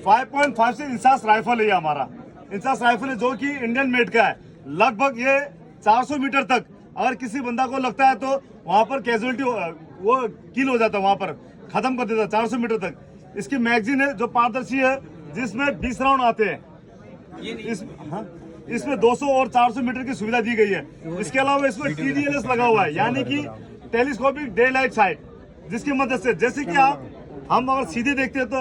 5.56 INSAS rifle है ये हमारा। इंसास राइफल है जो कि इंडियन मेड का है। लगभग ये 400 मीटर तक अगर किसी बंदा को लगता है तो वहां पर कैजुअलिटी वो किल हो जाता है, वहां पर खत्म कर देता है 400 मीटर तक। इसकी मैगजीन है जो पारदर्शी है जिसमें 20 राउंड आते हैं। इसमें 200 और 400 मीटर की सुविधा दी गई है। इसके अलावा इसमें TDLS लगा हुआ है, यानी कि टेलीस्कोपिक डे लाइट साइट, जिसकी मदद से जैसे कि हम अगर सीधे देखते हैं तो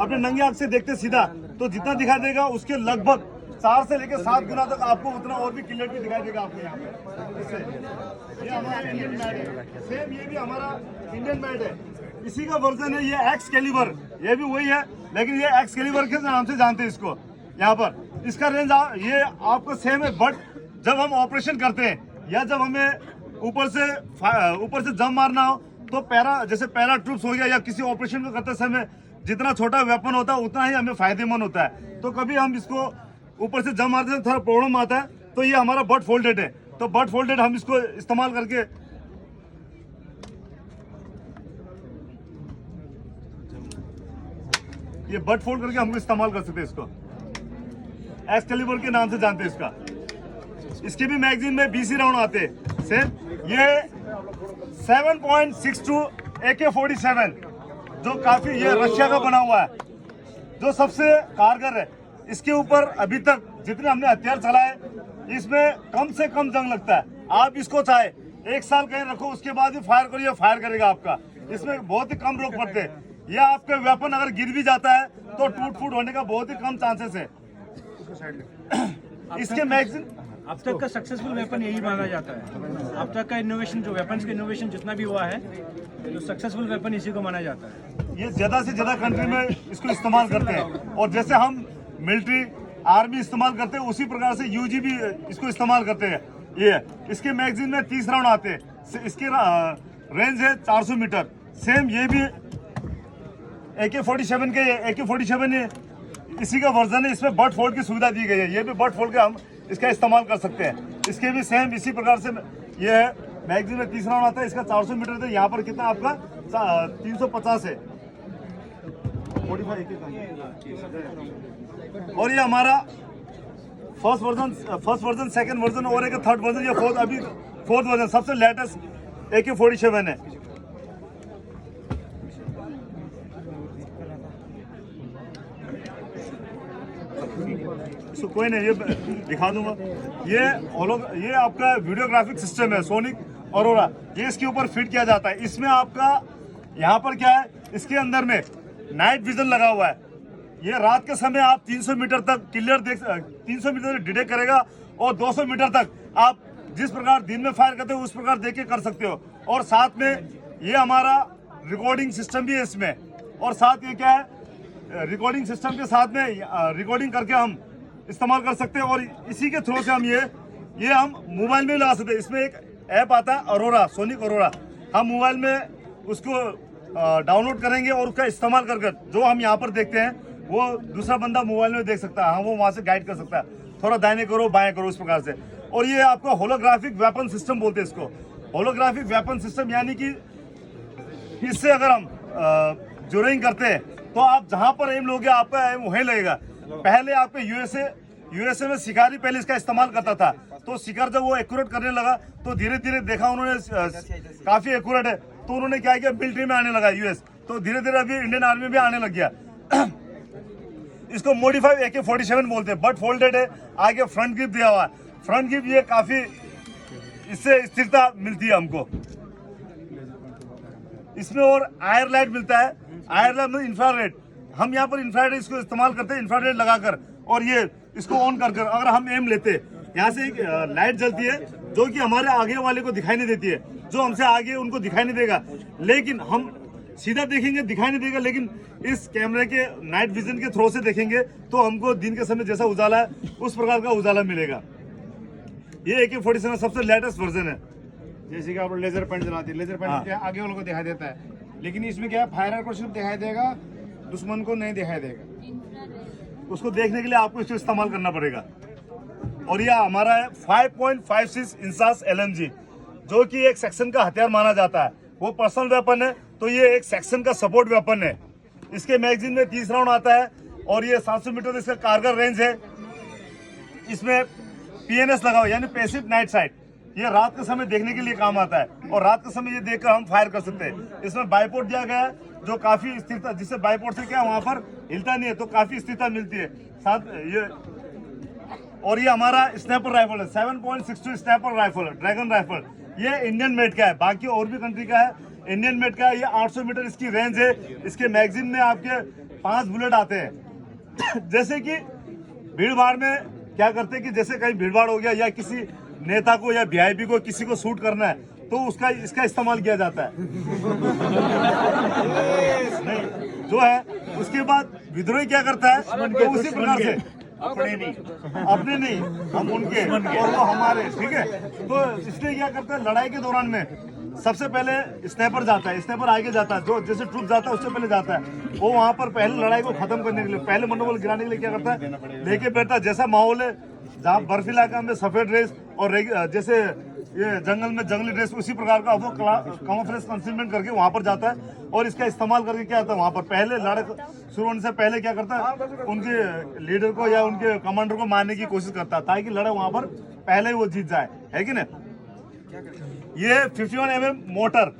अपने नंगे आंख से देखते सीधा तो जितना दिखाई देगा उसके लगभग 4 से लेकर 7 गुना तक आपको उतना और भी क्लियरिटी दिखाई देगा आपको यहाँ पे। ये हमारा इंडियन मैट है, सेम ये भी हमारा इंडियन मैट है। इसी का वर्जन है ये एक्सकैलिबर, ये भी वही है लेकिन ये एक्सकैलिबर के नाम से जानते हैं इसको। यहाँ पर इसका रेंज ये आपको सेम है, बट जब हम ऑपरेशन करते हैं या जब हमें ऊपर से जंप मारना हो तो जैसे पैरा ट्रूप्स हो गया या किसी ऑपरेशन को करते समय जितना छोटा वेपन होता है उतना ही हमें फायदेमंद होता है। तो कभी हम इसको ऊपर से जंप मारते हैं थोड़ा प्रॉब्लम आता है, तो ये हमारा बट फोल्डेड है। तो बट फोल्डेड हम इसको इस्तेमाल करके ये बट फोल्ड करके हमको इस्तेमाल कर सकते हैं। इसको एक्सकैलिबर के नाम से जानते हैं इसका। इसकी भी मैगजीन में 20 राउंड आते हैं सेम। ये 7.62 AK-47 जो काफी ये रशिया का बना हुआ है, जो सबसे कारगर है। इसके ऊपर अभी तक जितने हमने हथियार चलाए इसमें कम से कम जंग लगता है। आप इसको चाहे 1 साल कहीं रखो उसके बाद ही फायर करो, ये फायर करेगा आपका। इसमें बहुत ही कम रोक पड़ते हैं। या आपका वेपन अगर गिर भी जाता है तो टूट फूट होने का बहुत ही कम चांसेस है। इसके मैगजीन अब तक का सक्सेसफुल वेपन यही माना जाता है। अब तक का इनोवेशन जो वेपन्स का इनोवेशन जितना भी हुआ है तो सक्सेसफुल वेपन इसी को माना जाता है। ये ज्यादा से ज्यादा कंट्री में इसको इस्तेमाल करते हैं और जैसे हम मिलिट्री आर्मी इस्तेमाल करते हैं उसी प्रकार से UG भी इसको इस्तेमाल करते हैं। ये इसके मैगजीन में 30 राउंड आते हैं। इसकी रेंज है 400 मीटर। सेम ये भी AK-47 इसी का वर्जन है। इसमें बट फोल्ड की सुविधा दी गई है। ये भी बट फोल्ड का हम इसका इस्तेमाल कर सकते हैं। इसके भी सेम इसी प्रकार से ये है। मैगजीन में 30 राउंड आता है। इसका 400 मीटर है। यहाँ पर कितना आपका 350 है। और ये हमारा फर्स्ट वर्जन, सेकंड वर्जन और एक थर्ड वर्जन, ये फोर्थ वर्जन सबसे लेटेस्ट AK-47 है। इसको कोई नहीं, ये दिखा दूंगा। ये आपका वीडियोग्राफिक सिस्टम है सोनिक अरोरा। ये इसके ऊपर फिट किया जाता है। इसमें आपका यहाँ पर क्या है, इसके अंदर में नाइट विजन लगा हुआ है। ये रात के समय आप 300 मीटर तक क्लियर 300 मीटर डिटेक्ट करेगा और 200 मीटर तक आप जिस प्रकार दिन में फायर करते हो उस प्रकार देख के कर सकते हो। और साथ में ये हमारा रिकॉर्डिंग सिस्टम भी है इसमें। और साथ ये क्या है, रिकॉर्डिंग सिस्टम के साथ में रिकॉर्डिंग करके हम इस्तेमाल कर सकते हैं। और इसी के थ्रू से हम ये हम मोबाइल में लगा सकते हैं। इसमें एक ऐप आता है अरोरा, सोनिक अरोरा। हम मोबाइल में उसको डाउनलोड करेंगे और उसका इस्तेमाल कर जो हम यहाँ पर देखते हैं वो दूसरा बंदा मोबाइल में देख सकता है। हम वो वहाँ से गाइड कर सकता है, थोड़ा दाहिने करो बाएं करो, इस प्रकार से। और ये आपका होलोग्राफिक वेपन सिस्टम बोलते हैं इसको। होलोग्राफिक वेपन सिस्टम यानी कि इससे अगर हम जोरिंग करते हैं तो आप जहां पर एम लोगे आपका एम वहीं लगेगा। पहले आपके यूएसए में शिकारी पहले इसका इस्तेमाल करता था, तो शिकार जब वो एक्यूरेट करने लगा तो धीरे धीरे देखा उन्होंने काफी एक्यूरेट है, तो उन्होंने क्या किया, मिलिट्री में आने लगा यूएस। तो धीरे धीरे अभी इंडियन आर्मी भी आने लग गया। इसको मॉडिफाइड AK-47 बोलते हैं। बट फोल्डेड है, आगे फ्रंट ग्रिप दिया हुआ है। फ्रंट ग्रिप ये काफी, इससे स्थिरता मिलती है हमको इसमें। और आयर लाइट मिलता है। आयर लाइट में इंफ्रारेड, हम यहाँ पर इंफ्रारेड इसको इस्तेमाल करते हैं, इंफ्रारेड लगाकर। और ये इसको ऑन कर अगर हम एम लेते हैं, यहाँ से एक लाइट जलती है जो कि हमारे आगे वाले को दिखाई नहीं देती है। जो हमसे आगे उनको दिखाई नहीं देगा, लेकिन हम सीधा देखेंगे दिखाई नहीं देगा, लेकिन इस कैमरे के नाइट विजन के थ्रू से देखेंगे तो हमको दिन के समय जैसा उजाला है उस प्रकार का उजाला मिलेगा। ये AK-47 सबसे लेटेस्ट वर्जन है। जैसे कि आप लेजर पॉइंट चलाते हैं, लेजर पॉइंट आगे वालों को दिखाई देता है, लेकिन इसमें क्या है, फायरर को सिर्फ दिखाई देगा, दुश्मन को नहीं दिखाई देगा। उसको देखने के लिए आपको इसको इस्तेमाल करना पड़ेगा। और यह हमारा है 5.56 इंसास LMG, जो कि एक सेक्शन का हथियार माना जाता है। वो पर्सनल वेपन है, तो ये एक सेक्शन का सपोर्ट वेपन है। इसके मैगजीन में 30 राउंड आता है। और ये 700 मीटर इसका कारगर रेंज है। इसमें PNS लगा हुआ यानी पैसिव नाइट साइट, ये रात के समय देखने के लिए काम आता है और रात के समय ये देखकर हम फायर कर सकते हैं। इसमें बाइपोर्ट दिया गया है जो काफी स्थिरता, जिससे बाइपोर्ट से क्या वहां पर हिलता नहीं है तो काफी स्थिरता मिलती है साथ ये। और ये हमारा स्नैपर राइफल है, 7.62 स्नैपर राइफल है, ड्रैगन राइफल। ये इंडियन मेड का है, बाकी और भी कंट्री का है, इंडियन मेड का है। ये 800 मीटर इसकी रेंज है। इसके मैगजीन में आपके 5 बुलेट आते हैं। जैसे कि भीड़ भाड़ में क्या करते हैं कि जैसे कहीं भीड़ भाड़ हो गया या किसी नेता को या VIP को किसी को शूट करना है तो उसका इसका इस्तेमाल किया जाता है। नहीं जो है उसके बाद विद्रोही क्या करता है तो उसी प्रकार से अपने नहीं हम उनके और वो हमारे, ठीक है। तो इसलिए क्या करता है लड़ाई के दौरान में सबसे पहले स्नैपर जाता है, स्नैपर आगे जाता है, जो जैसे ट्रूप जाता है उससे पहले जाता है। वो वहां पर पहले लड़ाई को खत्म करने के लिए, पहले मनोबल गिराने के लिए क्या करता है लेके बैठता है। जैसा माहौल है जहाँ बर्फीला इलाका में सफेद ड्रेस और जैसे ये जंगल में जंगली ड्रेस, उसी प्रकार का वो कैमोफ्लेज कंसीलमेंट करके वहां पर जाता है और इसका इस्तेमाल करके क्या होता है वहां पर पहले लड़ाई शुरू होने से पहले क्या करता है उनके लीडर को या उनके कमांडर को मारने की कोशिश करता है ताकि लड़ाई वहां पर पहले ही वो जीत जाए, है कि नहीं। ये 51 mm मोटर,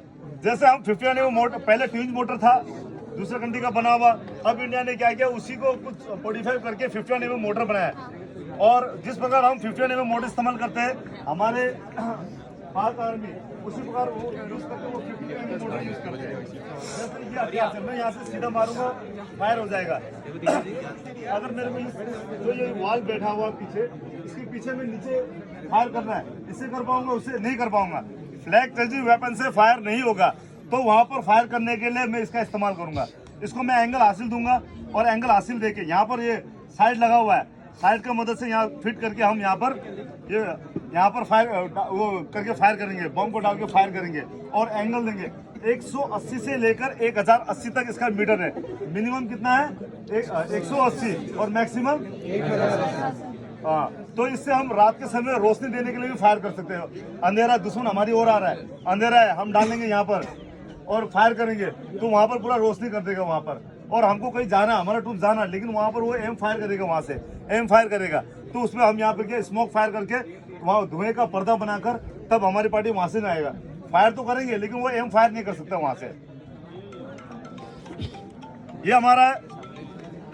जैसे हम 51 mm मोटर पहले ट्विंज मोटर था दूसरे कंट्री का बना हुआ, अब इंडिया ने क्या किया उसी को कुछ मॉडिफाई करके 51 mm मोटर बनाया। और जिस प्रकार हम 51 mm मोटर इस्तेमाल करते हैं हमारे पाक आर्मी उसी प्रकार वो यूज करते हैं, वो 50 mm मोटर यूज करते हैं। जैसे ये अभ्यास है, मैं यहाँ से सीधा मारूंगा फायर हो जाएगा। अगर मेरे को जो ये वॉल बैठा हुआ पीछे, इसके पीछे में नीचे फायर करना है, इससे कर पाऊंगा उससे नहीं कर पाऊंगा। फ्लैग ट्रेजिंग वेपन से फायर नहीं होगा तो वहां पर फायर करने के लिए मैं इसका इस्तेमाल करूंगा। इसको मैं एंगल हासिल दूंगा और एंगल हासिल देके यहाँ पर ये साइड लगा हुआ है, साइड का मदद से यहाँ फिट करके हम यहाँ पर फायर वो करके फायर करेंगे, बम को डाल के फायर करेंगे और एंगल देंगे। 180 से लेकर 1080 तक इसका मीटर है। मिनिमम कितना है 180 और मैक्सिमम 1000। तो इससे हम रात के समय रोशनी देने के लिए भी फायर कर सकते हैं। अंधेरा दुश्मन हमारी ओर आ रहा है, अंधेरा है, हम डालेंगे यहाँ पर और फायर करेंगे तो वहां पर पूरा रोशनी कर देगा वहां पर। और हमको कहीं जाना, हमारा ट्रूप जाना, लेकिन वहां पर वो एम फायर करेगा, वहां से एम फायर करेगा तो उसमें हम यहाँ पर स्मोक फायर करके वहाँ धुएं का पर्दा बनाकर तब हमारी पार्टी वहां से आएगा। फायर तो करेंगे लेकिन वो एम फायर नहीं कर सकता वहां से। ये हमारा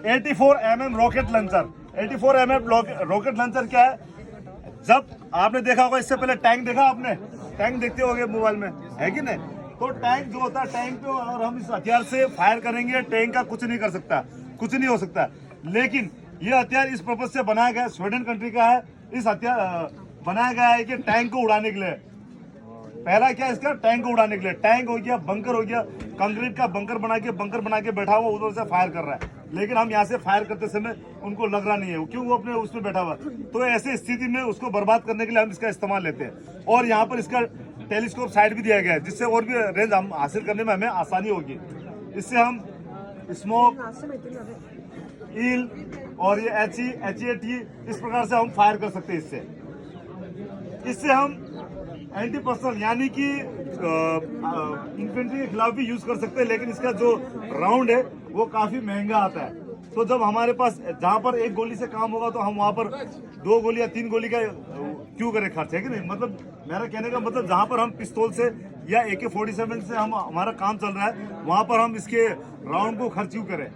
84 mm rocket launcher. 84 mm rocket launcher क्या है, जब आपने देखा होगा इससे पहले टैंक देखा आपने, टैंक देखते होंगे मोबाइल में, है कि नहीं। तो टैंक जो होता है, टैंक पे और हम इस हथियार से फायर करेंगे, टैंक का कुछ नहीं कर सकता, कुछ नहीं हो सकता। लेकिन ये हथियार इस पर्पज से बनाया गया है, स्वीडन कंट्री का है। इस हथियार बनाया गया है कि टैंक को उड़ाने के लिए। पहला क्या इसका, टैंक को उड़ाने के लिए। टैंक हो गया, बंकर हो गया, कंक्रीट का बंकर बना के बैठा हुआ उधर से फायर कर रहा है, लेकिन हम यहाँ से फायर करते समय उनको लग रहा नहीं है क्यों, वो अपने उसमें बैठा हुआ। तो ऐसी स्थिति में उसको बर्बाद करने के लिए हम इसका इस्तेमाल लेते हैं। और यहाँ पर इसका टेलीस्कोप साइड भी दिया गया है जिससे और भी रेंज हम हासिल करने में हमें आसानी होगी। इससे हम स्मोक, ईल और ये HEAT इस प्रकार से हम फायर कर सकते हैं। इससे हम एंटी पर्सनल यानी कि इन्फेंट्री के खिलाफ भी यूज कर सकते हैं, लेकिन इसका जो राउंड है वो काफी महंगा आता है। तो जब हमारे पास जहाँ पर एक गोली से काम होगा तो हम वहाँ पर 2 गोली या 3 गोली का क्यों करें खर्च, है कि नहीं। मतलब मेरा कहने का मतलब जहाँ पर हम पिस्तौल से या AK-47 से हमारा काम चल रहा है वहाँ पर हम इसके राउंड को खर्च क्यों करें।